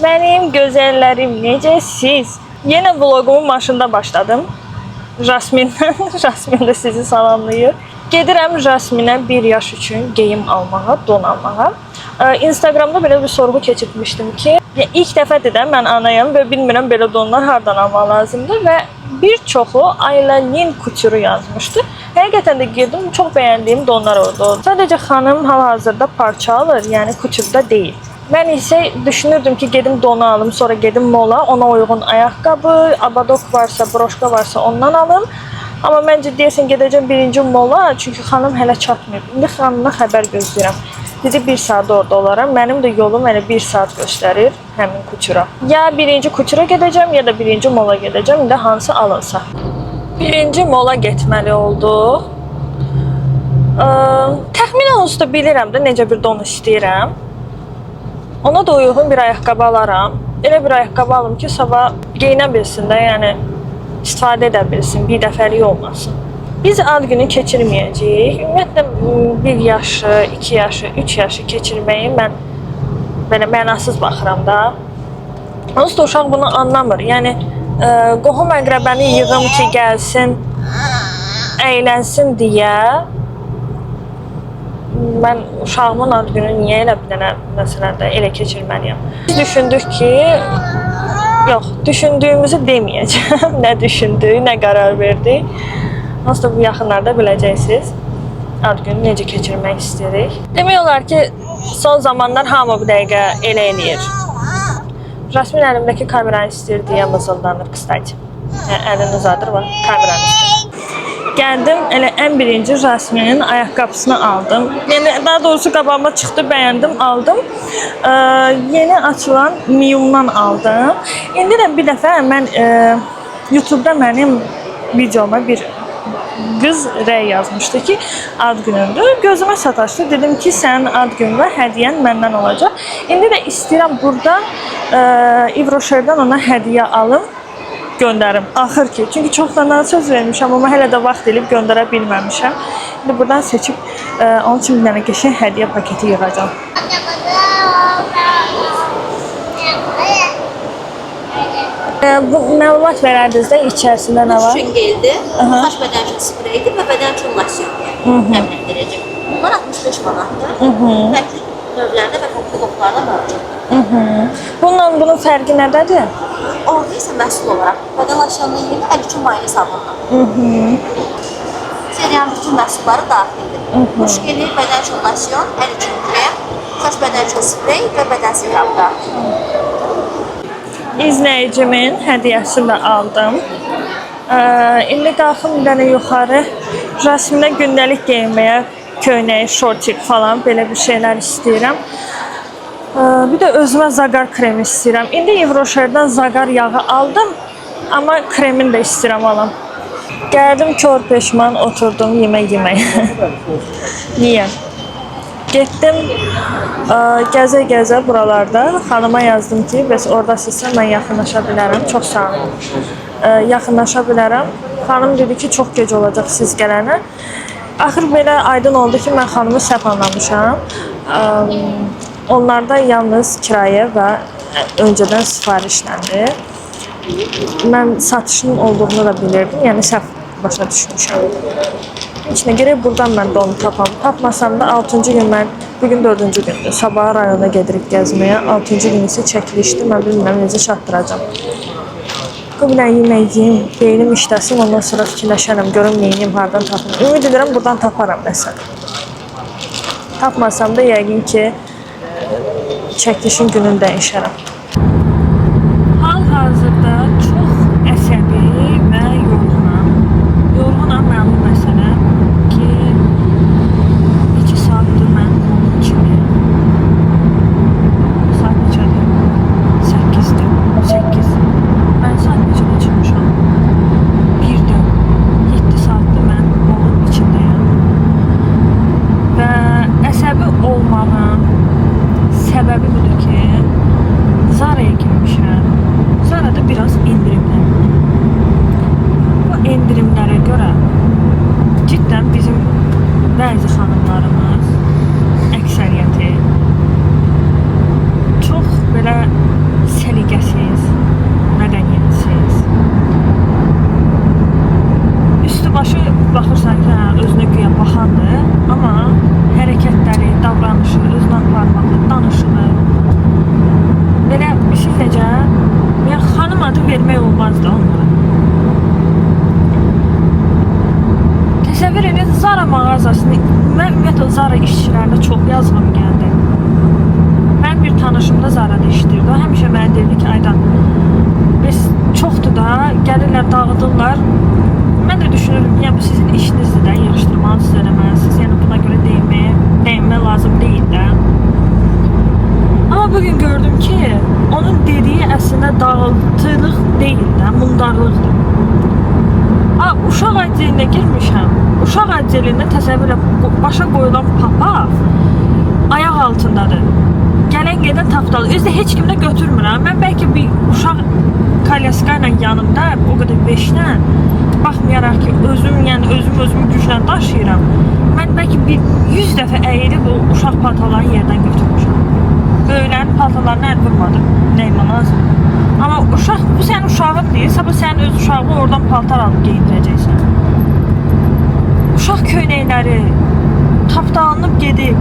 Benim gözəllərim, necəsiz? Yenə vlogumu maşında başladım. Jasmindən, Jasmin də sizi salamlayır. Gedirəm Jasminə 1 yaş üçün geyim almağa, don almağa. Instagramda belə bir sorğu keçirmişdim ki, ilk dəfədir də mən anayam və bilmirəm belə donlar hardan almaq lazımdır və bir çoxu Ayla Lin Couture yazmışdı. Həqiqətən də girdim, çox bəyəndiyim donlar orada oldu. Sadəcə xanım hal-hazırda parça alır, yəni Couture-da deyil. Mən isə düşünürdüm ki, gedim donu alım, sonra gedim mola, ona uyğun ayaqqabı, abadok varsa, broşka varsa ondan alım. Amma məncə deyəsən gedəcəm birinci mola, çünki xanım hələ çatmayıb. İndi xanımdan xəbər gözləyirəm. Dedi 1 saat orada olaram. Mənim də yolum elə 1 saat göstərir həmin Couture-a. Ya birinci Couture-a gedəcəm, ya da birinci mola gedəcəm. İndi hansı alınsa. Birinci mola getməli olduq. Təxminən onsuz da bilirəm də necə bir don istəyirəm. Ona da uyğun bir ayaqqabı alaram. Elə bir ayaqqabı alım ki, sabah geyinə bilsin də, yəni istifadə edə bilsin, bir dəfəlik olmasın. Biz ad günü keçirməyəcəyik. Ümumiyyətlə 1 yaşı, 2 yaşı, 3 yaşı keçirməyi mən belə mənasız baxıram da. Onsuz da uşaq bunu anlamır. Yəni qohum əqrəbəni yığım ki, gəlsin, əylənsin deyə mən uşağımın ad günü niyə elə bir dənə məsələdə elə keçirməliyəm? Biz düşündük ki, yox, düşündüyümüzü deməyəcəm. Nə düşündük, nə qərar verdik. Aslında bu yaxınlarda biləcəksiniz. Ad günü necə keçirmək istəyirik. Demək olar ki, son zamanlar hamı bu dəqiqə elə eləyir. Jasmin əlimdəki kameranı istəyir deyə mızıldanır, kıstaycı. Əlini uzadır və kameranı istəyir. Gəldim, elə ən birinci Jasminin ayaqqabısını aldım. Yəni, daha doğrusu qabağıma çıxdı, bəyəndim, aldım. Yeni açılan Miyumdan aldım. İndi də bir dəfə mən YouTube'da mənim videoma bir qız rəy yazmışdı ki, ad günündür. Gözümə sataşdı. Dedim ki, sənin ad günün və hədiyyən məndən olacaq. İndi də istəyirəm buradan Yves Rocher'dan ona hədiyyə alım, göndərim. Axır ki, çünki çoxdan söz vermişəm, amma hələ də vaxt elib göndərə bilməmişəm. İndi buradan seçib onun üçün bir dənə qəşəng hədiyyə paketi yığacağam. Bu məlumat verərdiniz də içərisində nə var? Saç üçün geldi, saç bədən üçün spreydi və bədən üçün losyonu təmin ediləcək. Bunlar 65 manatdır. Fərqli növlərdə və fərqli qoxularda mövcuddur. Bunun fərqi nədədir? Orada isə məhsul olaraq bədən losyonunun yeri əl üçün maylı sabundur. Seriyanın bütün məhsulları daxildir. Duş geli, bədən üçün losyon, əl üçün krem, saç bədən üçün sprey və bədən sirabı daxildir. İzləyicimin hədiyyəsini də aldım. İndi qalxım bir dənə yuxarı Jasminə gündəlik geyinməyə köynək, şortik falan belə bir şeylər istəyirəm. Bir də özümə zagar kremi istəyirəm. İndi Yves Rocher'dan zagar yağı aldım, amma kremini də istəyirəm alam. Gəldim kör peşman, oturdum yemək. Niyə? Getdim gəzə-gəzə buralarda. Xanıma yazdım ki, bəs oradasınızsa mən yaxınlaşa bilərəm. Çox sağ olun. Yaxınlaşa bilərəm. Xanım dedi ki, çox gec olacaq siz gələnə. Axır belə aydın oldu ki, mən xanımı səhv anlamışam. Onlarda yalnız kirayə və öncədən sifarişləndir. Mən satışın olduğunu da bilirdim, yəni səhv başa düşmüşəm. İçinə gerək buradan mən də onu tapam. Tapmasam da 6-cı gün mən, bugün 4-cü gündür. Sabah rayona gedirik gəzməyə. 6-cı gün isə çəkilişdir. Mən bilmirəm necə çatdıracam. Bir dənə yemək yiyim, beynim işləsin, ondan sonra fikirləşərəm, görüm neyiniyim, hardan tapım. Ümid edirəm buradan taparam məsələn. Tapmasam da yəqin ki, çəkilişin gününü dəyişərəm. Hal-hazırda çox əsəbi və yorğunam. Yorğunam mənim məsələ ki, 2 saatdır mən onun içindəyim. Saat neçədir? 8-dir. 8. Mən saat neçədə çıxmışam? 1-dir. 7 saatdır mən onun içindəyim. Və əsəbi olmağın səbəbi budur ki, Zara'ya vermək olmazdı onlara. Təsəvvür edin, Zara mağazasını, mən ümumiyyətlə Zara işçilərinə çox yazığım gəldi. Mən bir tanışım da Zara'da işləyirdi. O həmişə mənə dedi ki, Aydan, biz çoxdur da, gəlirlər, dağıdırlar. Mən də düşünürüm, ya bu sizin işinizdir də, yığışdırmalısınız, eləməlisiniz. Yəni buna görə deyinmə lazım deyil də. Amma bugün gördüm ki, onun dediyi əslində dağıtılıq deyil də, mundarlıqdır. Uşaq əcəlinə girmişəm. Uşaq əcəlində təsəvvürlə başa qoyulan papaq ayaq altındadır. Gələn gedən tapdalı. Özdə heç kim də götürmürəm. Mən bəlkə bir uşaq kalyaska ilə yanımda, o qədər 5-lə, baxmayaraq ki, özümü güclə daşıyıram. Mən bəlkə bir 100 dəfə əyilib o uşaq paltalarını yerdən götürmüşəm. Böyüklərin paltalarını əl vurmadı. Nəyimə lazım? Amma uşaq, bu sənin uşağın deyil, sabah sənin öz uşağını oradan paltar alıb geyindirəcəksən. Uşaq köynəkləri tapdalanıb gedib.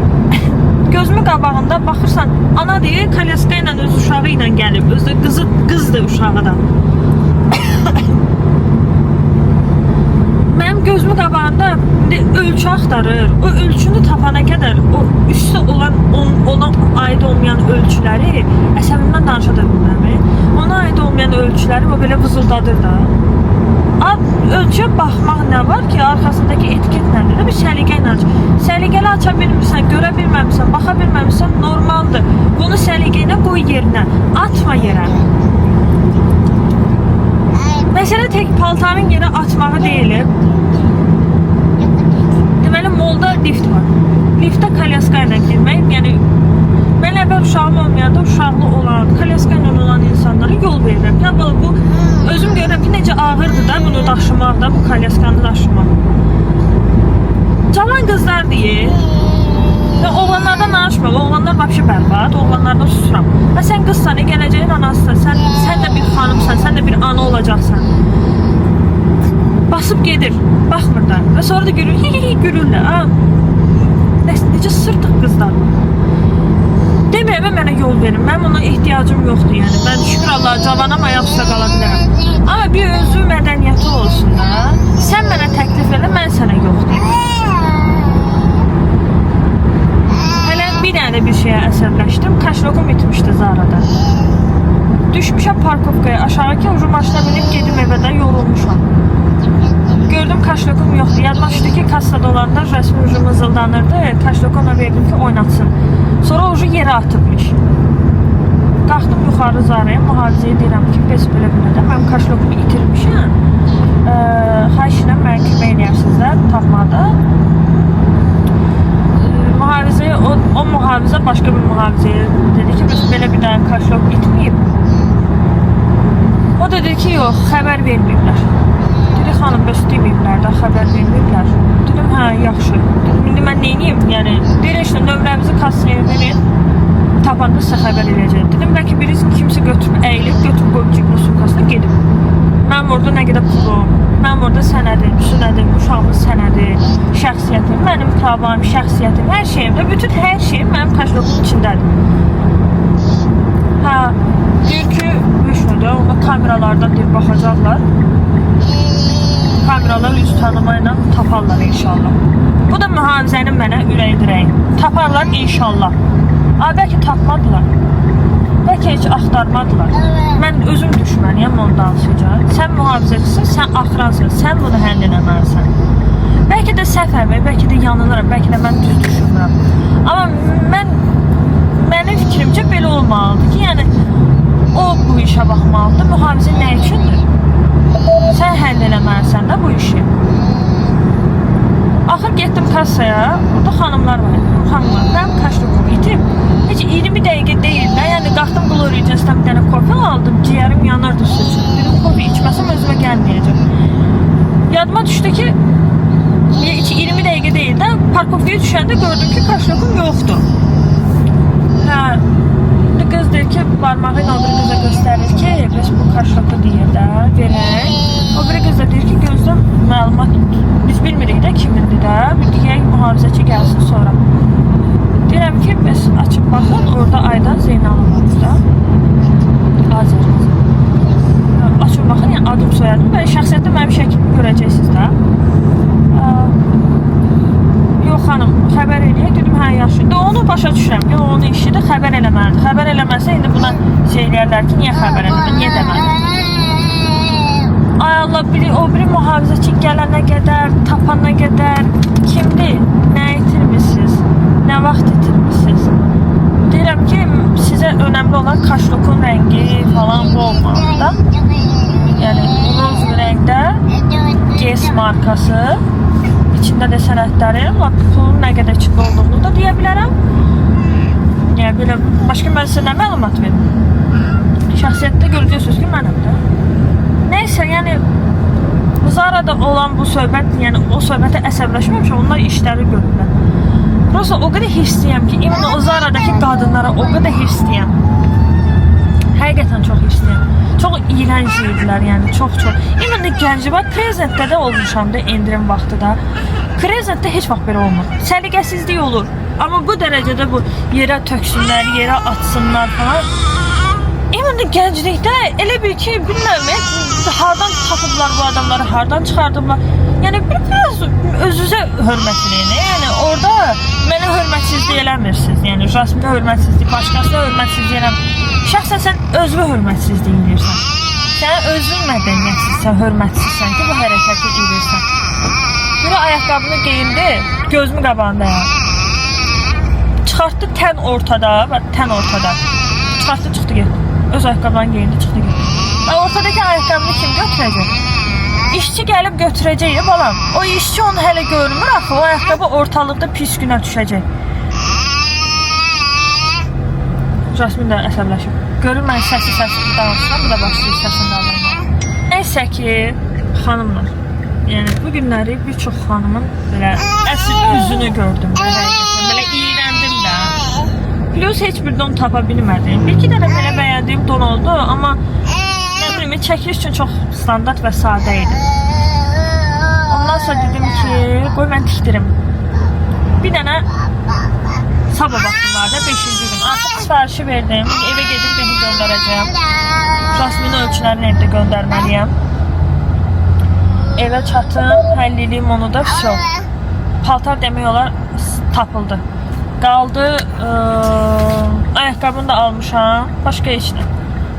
Gözümü qabağında baxırsan, ana deyir, kalyaska ilə öz uşağı ilə gəlib. Özü qızdır uşağı da. Mənim gözümü qabağında ölçü axtarır. O ölçünü tapana qədər, o üstə olan, ona aid olmayan ölçüləri, əsəbimdən danışa da bilmirəm. Ona aid olmayan ölçüləri o belə vızıldadır da. Ölçüyə baxmaq nə var ki, arxasındakı etiket nədir? Bir səliqə ilə aç. Səliqəli aça bilmirsən, görə bilməmişsən, baxa bilməmişsən, normaldır. Bunu səliqə ilə qoy yerinə, atma yerə. Məsələ tək paltarın yerə atmağı deyilib. Deməli, molda lift var. Liftə kalyaska ilə girmək, yəni mən əvvəl uşağım olmayanda uşaqlı olan, kalyaska ilə olan insanlara yol verirəm. Yəni, bu özüm görürəm ki, necə ağırdır da bunu daşımaq da, bu kalyaskanı daşımaq. Cavan qızlar deyir, oğlanlardan danışmıyor, oğlanlar vəbşi bərbad, oğlanlardan susuram. Sən qızsan, gələcəyin anasısan, sən də bir xanımsan, sən də bir ana olacaqsan. Basıb gedir, baxmır da və sonra da gülürlər. Necə sırtıq qızlar var. Demirəm, mənə yol verin, mənim ona ehtiyacım yoxdur, yəni. Mən şükür Allah, cavanam, ayaq üstə qala bilərəm. Amma bir özü mədəniyyəti olsun da, sən mənə təklif elə, mən sənə yox deyim. Hələ bir dənə bir şeyə əsəbləşdim, kaşlokum itmişdi Zara'da. Düşmüşəm parkovkaya, aşağı ki, maşına binib gedim evə də yorulmuşam. Gördüm kaşlokum yoxdur, yadıma düşdü ki, kassada olanda rəsmi mızıldanırdı, kaşlokona verdim ki, oynatsın. Sonra ucu yerə atıbmış. Qalxdım yuxarı Zara'ya, mühafizəyə deyirəm ki, bəs belə də, mən kaşlokumu itirmişəm. Xahiş edirəm, mənə kömək eləyərsizlər tapmada. Mühafizəyə, o mühafizə başqa bir mühafizəyə dedi ki, bəs belə bir dənə kaşlok itməyib. O da dedi ki, yox, xəbər verməyiblər. Dedi, xanım, bəs deməyiblər də, xəbər verməyiblər. Dedim, hə, yaxşı. Dedim, indi mən neyiniyim? Yəni, deyir, işte, nömrəmizi kassaya verin, tapanda sizə xəbər eləyəcək. Dedim, bəlkə birisi kimsə götürüb, əyilib, götürüb qoyub cibin sumkasına gedib. Mənim orada nə qədər pulum, mənim orada sənədim, sünədim, uşağımın sənədi, şəxsiyyətim, mənim tavam, şəxsiyyətim, hər şeyim də, bütün hər şeyim mənim kaşlokum içindədir. Hə, deyir ki, müşnədə, ona kameralardan deyir, baxacaqlar. Kameralar yüz tanıma ilə taparlar inşallah. Bu da mühafizənin mənə ürək-dirəyi. Taparlar inşallah. Bəlkə tapmadılar. Bəlkə heç axtarmadılar. Mən özüm düşməniyəm onu danışacaq. Sən mühafizəçisin, sən axıransın, sən bunu həll eləməlisən. Bəlkə də səhvəm, bəlkə də yanılıram, bəlkə də mən düz düşünmürəm. Amma mənim fikrimcə belə olmalıdır ki, yəni o bu işə baxmalıdır. Mühafizə nə üçündür? Sən həll eləməlisən də bu işi. Axır getdim kassaya, burada xanımlar var. Xanımlar, mənim kaşlokum itib. Heç 20 dəqiqə deyil də, yəni qalxdım Gloriya-Cəsdən bir dənə kofe aldım, ciyərim yanardı sıçın. Dedim, kofe içməsəm özümə gəlməyəcəm. Yadıma düşdü ki, 20 dəqiqə deyil də, parkovkaya düşəndə gördüm ki, kaşlokum yoxdur. Hə, qız deyir ki, barmağı ilə o bir qıza göstərir ki, bəs bu kaşloku deyir də, verək. O bir qız da deyir ki, gözlə məlumat, biz bilmirik də kimindir də, bir deyək mühafizəçi gəlsin sonra. Deyirəm ki, bəs açıb baxın, orada Aydan Zeynalov var da, Azər qızı. xəbər eləməlidir. Xəbər eləməsə indi buna şey eləyərlər ki, niyə xəbər eləmə, niyə deməli? Ay Allah, o biri mühafizəçi gələnə qədər, tapana qədər kimdir? Nə itirmişsiniz? Nə vaxt itirmişsiniz? Deyirəm ki, sizə önəmli olan kaşlokun rəngi falan bu olmalıdır da. Yəni, bronz rəngdə GS markası, içində də sənədləri, pulun nə qədər içində olduğunu da deyə bilərəm. Yəni, belə, başqa mən sizə nə məlumat verim? Şəxsiyyətdə görəcəksiniz ki, mənəm də. Neysə, yəni, Zara'da olan bu söhbət, yəni o söhbətə əsəbləşməmişəm, onlar işləri görürlər. Prosta o qədər hirsliyəm ki, imенно o Zara'dakı qadınlara o qədər hirsliyəm. Həqiqətən çox hirsliyəm. Çox iğrənc idilər, yəni çox. İmенно Gəncəbad Prezentdə də olmuşam da endirim vaxtı da. Prezentdə heç vaxt belə olmur. Səliqəsizlik olur. Amma bu dərəcədə bu yerə töksünlər, yerə atsınlar falan. İmенно gənclikdə elə bil ki, bilmirəm, hardan tapıblar bu adamları, hardan çıxardıblar. Yəni biraz özünüzə hörmət eləyin. Yəni orada mənə hörmətsizlik eləmirsiniz. Yəni Jasminə hörmətsizlik, başqasına hörmətsizlik eləmirsiniz. Şəxsən sən özünə hörmətsizlik edirsən. Sən özün mədəniyyətsizsən, hörmətsizsən ki, bu hərəkəti edirsən. Biri ayaqqabını geyindi, gözümü qabağında ya. Çıxartdı tən ortada, tən ortada. Çıxartdı, çıxdı getdi. Öz ayaqqabılarını geyindi, çıxdı getdi. Ortadakı ayaqqabını kim götürəcək? İşçi gəlib götürəcək balam. O işçi onu hələ görmür axı, o ayaqqabı ortalıqda pis günə düşəcək. Jasmin də əsəbləşib. Görür mən səsi danışıram, bu da başlayır səsin qaldırmağa. Neysə ki, xanımlar, yəni bu günləri bir çox xanımın belə əsl üzünü gördüm. Belə iğrəndim də. Plus heç bir don tapa bilmədim. Bir-iki dənə belə bəyəndiyim don oldu, amma nə bilim, çəkiliş üçün çox standart və sadə idi. Ondan sonra dedim ki, qoy mən tikdirim. Bir dənə sabah vaxtım var da, 5-ci gün. Artıq sifarişi verdim. Evə gedib beni göndərəcəm. Jasminin ölçülərini evdə göndərməliyəm. Evə çatım, həll edeyim onu da, vəsə. Paltar demək olar tapıldı. Qaldı, ayaqqabını da almışam, başqa heç nə.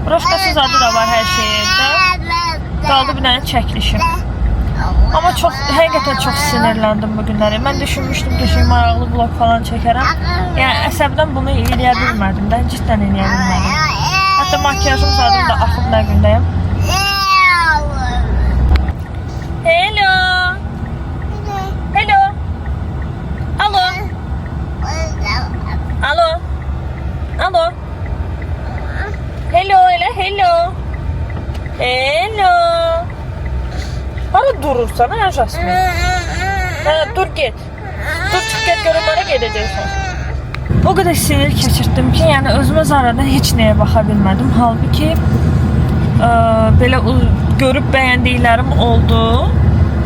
Broşkası zadı da var hər şey evdə. Qaldı bir dənə çəkilişim. Amma həqiqətən çox sinirləndim bu günləri. Mən düşünmüşdüm ki, maraqlı vlog falan çəkərəm. Yəni əsəbdən bunu eləyə bilmədim də, ciddən eləyə bilmədim. Hətta makyajım zadım da axıb nə gündəyəm. Hello. Hello. Alo. Alo. Alo. Hello, elə hello. Hello. Hara durursan, hə Jasmin? Hə, dur get. Dur çıx get, görüm hara gedəcəksən. O qədər sinir keçirtdim ki, yəni özümə Zara'da heç nəyə baxa bilmədim. Halbuki belə görüb bəyəndiklərim oldu.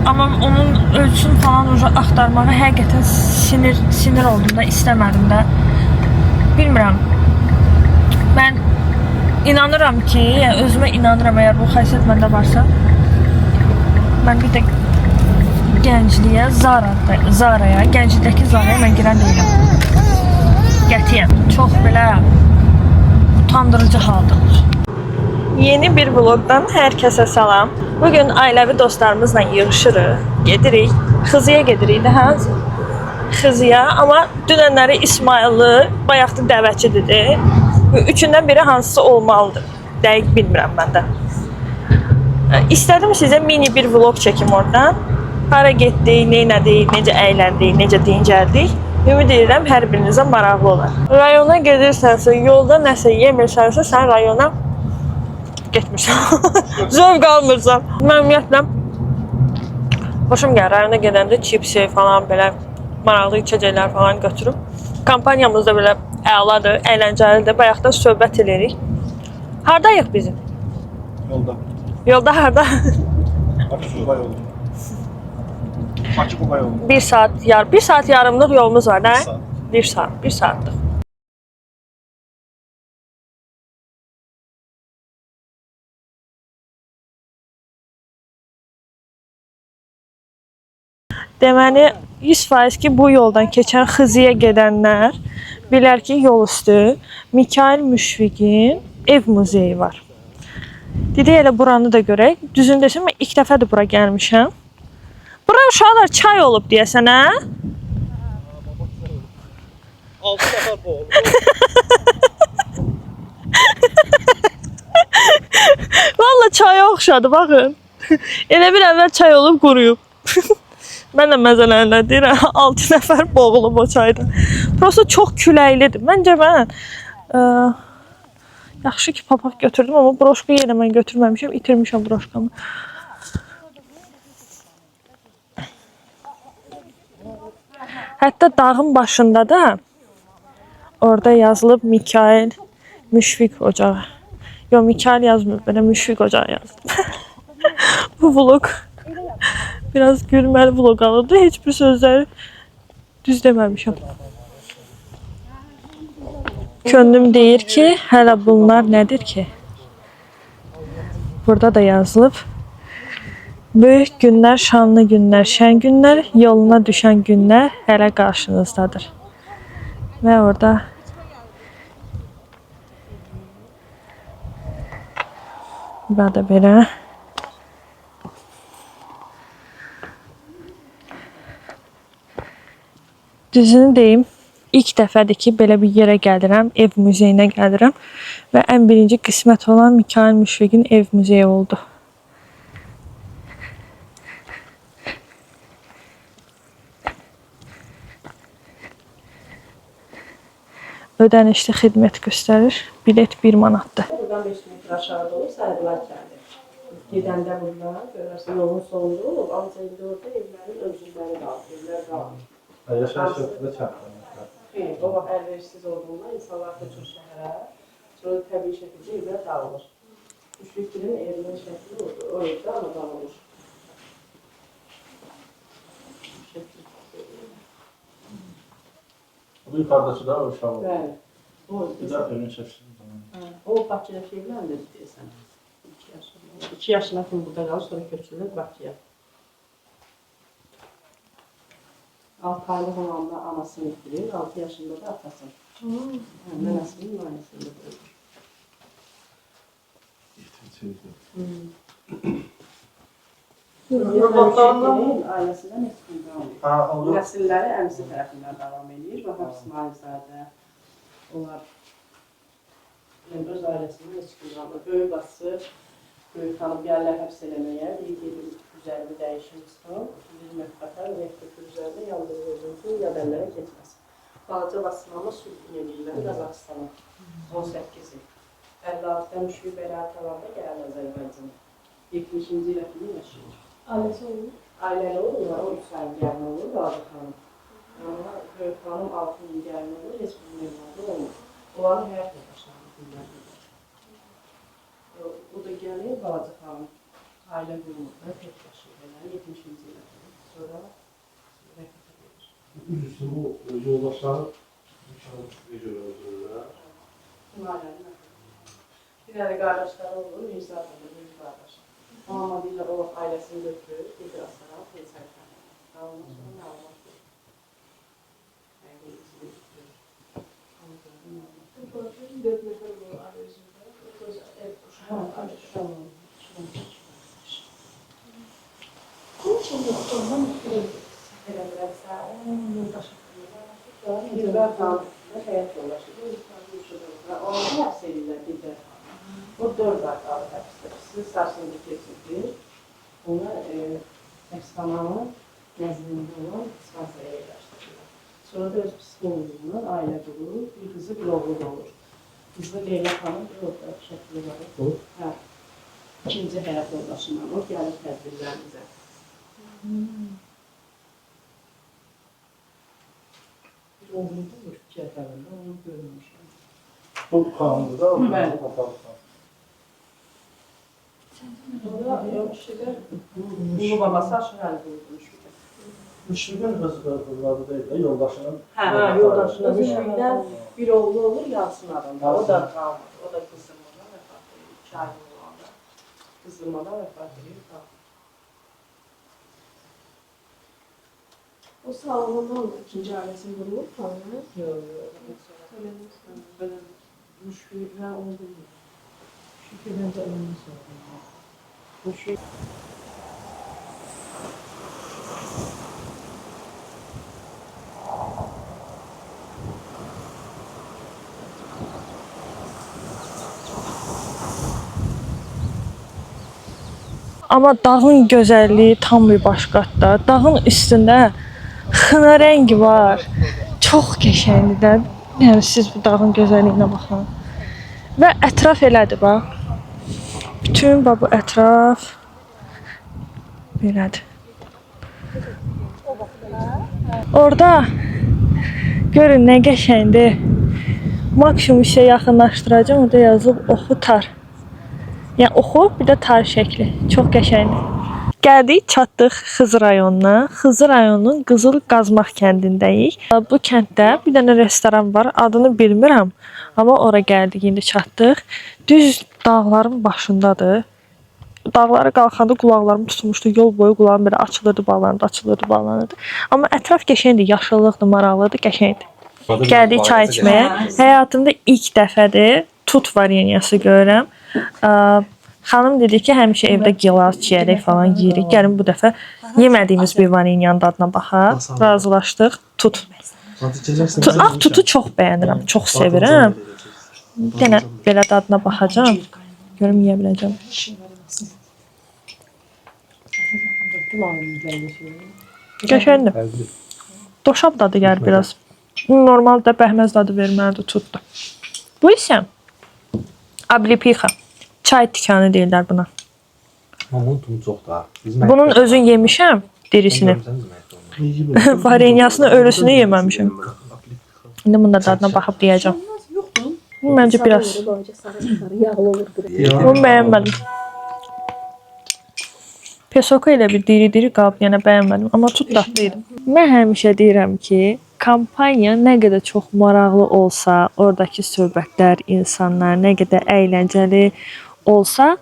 Amma onun ölçüsünü falan axtarmağa həqiqətən sinir oldum da, istəmədim də. Bilmirəm. Mən inanıram ki, yəni özümə inanıram, əgər bu xəsiyyət məndə varsa, mən bir də gəncliyə, Zara'ya, gənclikdəki Zara'ya mən girən deyiləm. Qətiyyəm. Çox belə utandırıcı haldır. Yeni bir vlogdan hər kəsə salam. Bugün ailəvi dostlarımızla yığışırıq, gedirik. Xızıya gedirik də, hə? Xızıya, amma dünənləri İsmail'ı bayaqda dəvətçi dedi. Üçündən biri hansısı olmalıdır. Dəqiq bilmirəm mən də. İstədim sizə mini bir vlog çəkim oradan. Hara getdik, neynədik, necə əyləndik, necə dincəldik. Ümid edirəm hər birinizə maraqlı olar. Rayona gedirsənsə, yolda nəsə yemirsənsə, sən rayona getmirsən. Zövq almırsan. Mən ümumiyyətlə xoşum gəlir. Rayona gedəndə çipsi falan, belə maraqlı içəcəklər falan götürüb. Kampaniyamız da belə əladır, əyləncəlidir. Bayaqdan söhbət edirik. Hardayıq bizim? Yolda. Yolda harda? Bakı-Quba yolu. Bakı-Quba yolu. Bir saat yarımlıq yolumuz var, nə? Bir saatlıq. Deməli, 100% ki, bu yoldan keçən Xızıya gedənlər bilər ki, yol üstü Mikail Müşfiqin ev muzeyi var. Dedi elə buranı da görək. Düzünü desəm, mən ilk dəfədir bura gəlmişəm. Bura uşaqlar çay olub deyəsən, hə? 6 nəfər bu oldu. Valla çaya oxşadı, baxın. Elə bir əvvəl çay olub quruyub. Mən də məzələnlə deyirəm, 6 nəfər boğulub o çayda. Prosta çox küləklidir. Məncə mən yaxşı ki, papaq götürdüm, amma broşka yenə mən götürməmişəm, itirmişəm broşkamı. Hətta dağın başında da orada yazılıb Mikail Müşfiq ocağı. Yox, Mikail yazmıyor, belə Müşfiq ocağı yazılıb. Bu vlog biraz gülməli vlog alırdı. Heç bir sözləri düz deməmişəm. Könlüm deyir ki, hələ bunlar nədir ki? Burada da yazılıb. Böyük günlər, şanlı günlər, şən günlər, yoluna düşən günlər hələ qarşınızdadır. Və orada burada belə düzünü deyim, ilk dəfədir ki, belə bir yerə gəlirəm, ev muzeyinə gəlirəm və ən birinci qismət olan Mikail Müşfiqin ev muzeyi oldu. Ödənişli xidmət göstərir. Bilet 1 manatdır. Buradan 5 metr aşağıda olur, sayıqlar kəndi. Gedəndə bunlar, görərsən yolun sonunda olur, ancaq indi orada evlərin özülləri qalır, evlər qalır. Yaşayış yurtunda çarpılmışlar. O vaxt əlverişsiz olduğundan insanlar köçür şəhərə, sonra təbii şəkildə evlər dağılır. Müşfiqin evinin şəkli oldu, o evdə ana dağılır. Bu yukarıdaki da o uşaq oldu. Bəli. Bir də önün çəksin. O Bakıda evləndir deyəsən. 2 yaşında. 2 yaşına kimi burada qalır, sonra köçürülür Bakıya. 6 aylıq olanda anasını itirir, 6 yaşında da atasını. Nənəsinin ailəsində böyüdür. Ailəsindən eski qalmır. Nəsilləri əmsi tərəfindən davam edir. Vahab İsmailzadə, onlar öz ailəsindən eski qalmır. Böyük bası, böyük xanım gəlirlər həbs eləməyə, bir üzərində dəyişim çıxın, bir mətbəqə və ektifir üzərində yandırır özün ki, yad əllərə getməsin. Balaca basınama sülhün edirlər Qazaxıstana, 18-i. 56-da Müşfiq bəraət alanda gələn Azərbaycana. 70-ci ilə kimi yaşayır. Ailəsi olur. Ailəli olurlar, o 3 ayın gəlin olur, Balaca xanım. Amma Böyük xanım 6 il gəlin olur, heç bir evladı olmur. Onların həyat yoldaşlarını bilməliyir. Bu da gəlir, Balaca xanım ailə qurumunda tek yaşayır, 70-ci ilə kimi. Sonra rəhmətə verir. Üzüstü bu yoldaşları mükemmel görə öldürürlər. Ailənin bir dənə qardaşları olur, Mirza adında böyük qardaş. Amma deyirlər, o ailəsini götürür, gedir Asara, Feysəlxanə. Ondan sonra məlumat verir. Yəni, izini götürür. Onu görür, məlumat verir. Burada 4 nəfər olur ailəsinə. Ev uşağı. Bunun üçün də ondan Elə bilərsə, yoldaşı. Dilbər xanım həyat yoldaşıdır. Onu həbs edirlər Dilbər xanım. O 4 ay qalır həbsdə. Sizi sarsıncı keçirdir. Ona həbsxananın nəzdində olan dispensərə yerləşdirirlər. Sonra da öz psixoloqluğundan ailə qurur, bir qızı bir oğlu olur. Qızı Leyla xanım bir orada şəkli var. Hə. İkinci həyat yoldaşından o gəlir tədbirlərimizə. Bir oğlu olur, 2 əfərində, onu görmüşəm. Bu kanundur da, Bəli. kapalı kanun. Sonra Müşfiqə, ulu babası aşağı əli qoydu Müşfiqə. Müşfiqin öz övladı deyil də, yoldaşının. Hə, yoldaşına Müşfiqdən bir oğlu olur, Yasin adında. O da qalmadı, o da qızdırmadan vəfat edir. 2 aylı olanda qızdırmadan vəfat edir. O sağlamından mı ikinci ailesini vurulub falan? Böyle müşküllər oldu mu? Şükürdən də ondan sonra. Amma dağın gözəlliyi tam bir başqadır. Dağın üstündə xına rəngi var. Çox qəşəngdir də. Yəni siz bu dağın gözəlliyinə baxın. Və ətraf elədir bax. Bütün bu ətraf belədir. Orada görün nə qəşəngdir. Maksimum işə yaxınlaşdıracağam. Orada yazılıb oxu tar. Yəni oxu, bir də tar şəkli. Çox qəşəngdir. Gəldik, çatdıq Xızı rayonuna. Xızı rayonunun Qızıl Qazmaq kəndindəyik. Bu kənddə bir dənə restoran var. Adını bilmirəm, amma ora gəldik, indi çatdıq. Düz dağların başındadır. Dağlara qalxanda qulaqlarım tutulmuşdu. Yol boyu qulağım belə açılırdı, bağlanırdı, açılırdı, bağlanırdı. Amma ətraf qəşəngdir, yaşıllıqdır, maraqlıdır, qəşəngdir. Gəldik çay içməyə. Həyatımda ilk dəfədir tut vareniyası görürəm. Xanım dedi ki, həmişə evdə gilas, çiyələk falan yeyirik. Gəlin bu dəfə yemədiyimiz bir vareniyanın dadına baxaq. Razılaşdıq. Tut. Tutu çox bəyənirəm, çox sevirəm. Yenə belə dadına baxacağam. Görüm yeyə biləcəm. Qəşəngdir. Doşab dadı gəlir biraz. Normalda bəhməz dadı verməlidir, tutdu. Bu isə ablipixa. Çay tikanı deyirlər buna. Bunun tumu çox da. Bunun özün yemişəm, dirisini. Vareniyasını, ölüsünü yeməmişəm. İndi bunun da dadına baxıb deyəcəm. Məncə biraz. Bunu bəyənmədim. Pesoko ilə bir diri-diri qab, yəni bəyənmədim. Amma tut dadlı idi. Mən həmişə deyirəm ki, kampaniya nə qədər çox maraqlı olsa, oradakı söhbətlər, insanlar nə qədər əyləncəli olsa,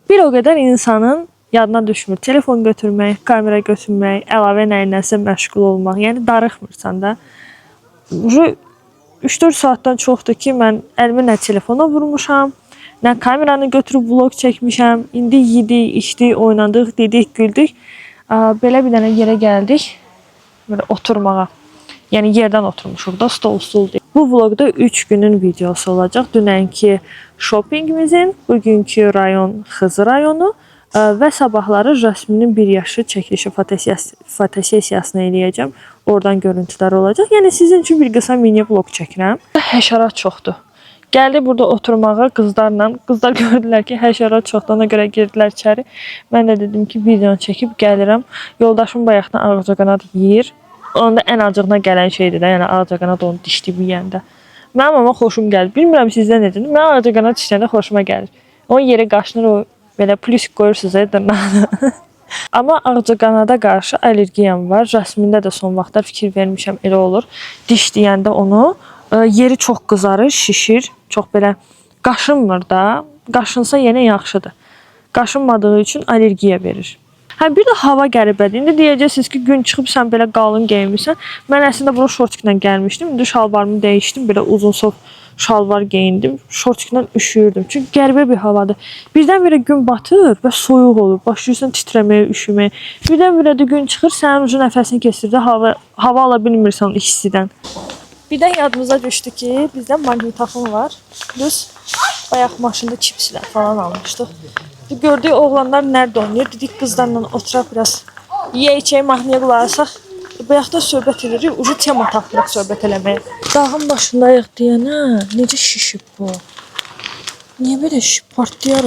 bir o qədər insanın yadına düşmür. Telefon götürmək, kamera götürmək, əlavə nəyinəsə məşğul olmaq. Yəni darıxmırsan da. 3-4 saatdan çoxdur ki, mən əlimi nə telefona vurmuşam, nə kameranı götürüb vlog çəkmişəm. İndi yedik, içdik, oynadıq, dedik, güldük. Belə bir dənə yerə gəldik. Belə oturmağa. Yəni yerdən oturmuşuq da, stol deyil. Bu vlogda 3 günün videosu olacaq. Dünənki shoppingimizin, bugünkü rayon Xızı rayonu və sabahları Jasminin 1 yaşı çəkilişi fotosesiyasını eləyəcəm. Oradan görüntülər olacaq. Yəni sizin üçün bir qısa mini vlog çəkirəm. Həşərat çoxdur. Gəldi burada oturmağa qızlarla. Qızlar gördülər ki, həşərat çoxdur, ona görə girdilər içəri. Mən də dedim ki, videonu çəkib gəlirəm. Yoldaşım bayaqdan ağcaqanad yeyir. Onda ən acığına gələn şeydir də, yəni ağcaqanad onu dişləyib yeyəndə. Mənim amma xoşum gəlir. Bilmirəm sizdə necədir. Mən ağcaqanad dişləndə xoşuma gəlir. Onun yeri qaşınır, o belə plusik qoyursunuz dırnağına. Amma ağcaqanada qarşı allergiyam var. Jasmində də son vaxtlar fikir vermişəm, elə olur. Dişləyəndə onu yeri çox qızarır, şişir. Çox belə qaşınmır da. Qaşınsa yenə yaxşıdır. Qaşınmadığı üçün allergiya verir. Hə, bir də hava qəribədir. İndi deyəcəksiniz ki, gün çıxıb sən belə qalın geyinmirsən. Mən əslində bura şortiklə gəlmişdim. İndi şalvarımı dəyişdim. Belə uzun sof şalvar geyindim. Şortiklə üşüyürdüm. Çünki qəribə bir havadır. Birdən-birə gün batır və soyuq olur. Başlayırsan titrəməyə, üşüməyə. Birdən-birə də gün çıxır, sənin ucu nəfəsini kəsir də hava ala bilmirsən istidən. Bir də yadımıza düşdü ki, bizdə maqnitofon var. Plus bayaq maşında çipslər falan almışdıq. Gördük oğlanlar nerede oynayır. Dedik qızlarla oturaq biraz yeyəcək, mahnıya qulaq asaq. Bayaq da söhbət edirik. Ucu tema tapdıq söhbət eləməyə. Dağın başındayıq deyənə necə şişib bu? Niyə belə şişib? Partlayar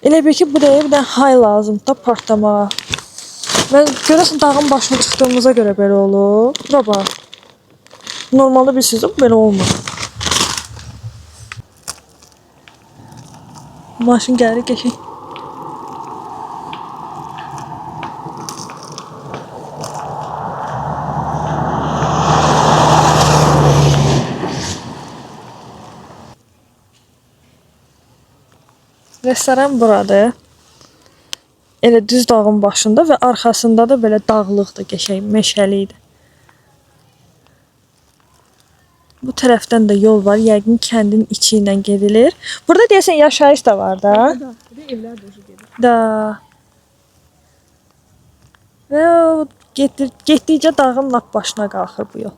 Elə bir ki, bu da bir dənə hay lazımdır da partlamağa. Mən görəsən dağın başına çıxdığımıza görə belə olur. Bura bax. Normalda bilirsiniz bu belə olmur. Maşın gəlir, qəşəng. Restoran buradır. elə düz dağın başında və arxasında da belə dağlıqdır, qəşəng meşəli idi. Bu tərəfdən də yol var. Yəqin kəndin içi ilə gedilir. Burada deyəsən yaşayış da var da. Evlər də gedir. Da. Və getdikcə dağın lap başına qalxır bu yol.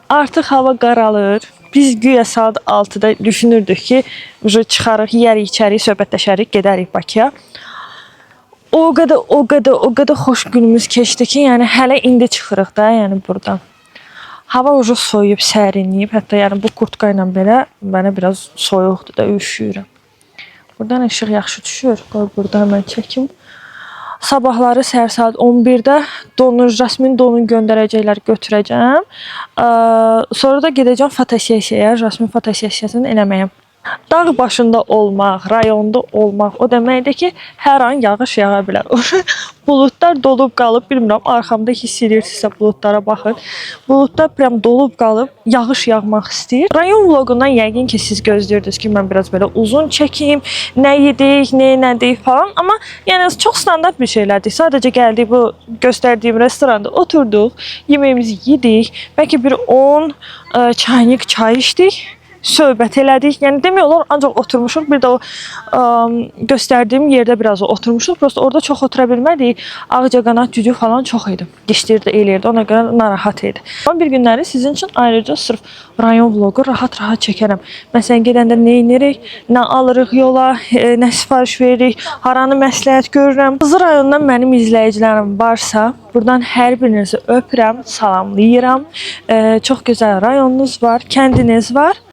Artıq hava qaralır. Biz güya saat 6-da düşünürdük ki, çıxarıq, yeyərik, içərik, söhbətləşərik, gedərik Bakıya. O qədər xoş günümüz keçdi ki, yəni hələ indi çıxırıq da, yəni buradan. Hava ucu soyuyub, sərinləyib. Hətta yəni bu kurtka ilə belə mənə biraz soyuqdur da, üşüyürəm. Buradan işıq yaxşı düşür. Qoy burada həmən çəkim. Sabahları səhər saat 11-də Jasmin donun göndərəcəklər, götürəcəm. Sonra da gedəcəm fotosessiyaya, Jasmin fotosessiyasını eləməyə. Dağ başında olmaq, rayonda olmaq o deməkdir ki, hər an yağış yağa bilər. Buludlar dolub qalıb, bilmirəm, arxamda hiss edirsinizsə buludlara baxın. Buludlar prям dolub qalıb, yağış yağmaq istəyir. Rayon vloqundan yəqin ki, siz gözləyirdiniz ki, mən biraz belə uzun çəkeyim, nə yedik, nə nədik falan. Amma yəni çox standart bir şeylərdir. Sadəcə gəldik bu göstərdiyim restoranda oturduq, yeməyimizi yedik, bəlkə bir 10 çaynik çay içdik. Söhbət elədik. Yəni demək olar ancaq oturmuşuq. Bir də o göstərdiyim yerdə biraz oturmuşuq. Prosta orada çox otura bilmədik. Ağcaqanad cücü falan çox idi. Dişləri də eləyirdi. Ona görə narahat idi. Amma bir günləri sizin üçün ayrıca sırf rayon vloqu rahat-rahat çəkərəm. Məsələn, gedəndə nə edirik, nə alırıq yola, nə sifariş veririk, haranı məsləhət görürəm. Qızı rayondan mənim izləyicilərim varsa, buradan hər birinizi öpürəm, salamlayıram. Çox gözəl rayonunuz var, kəndiniz var.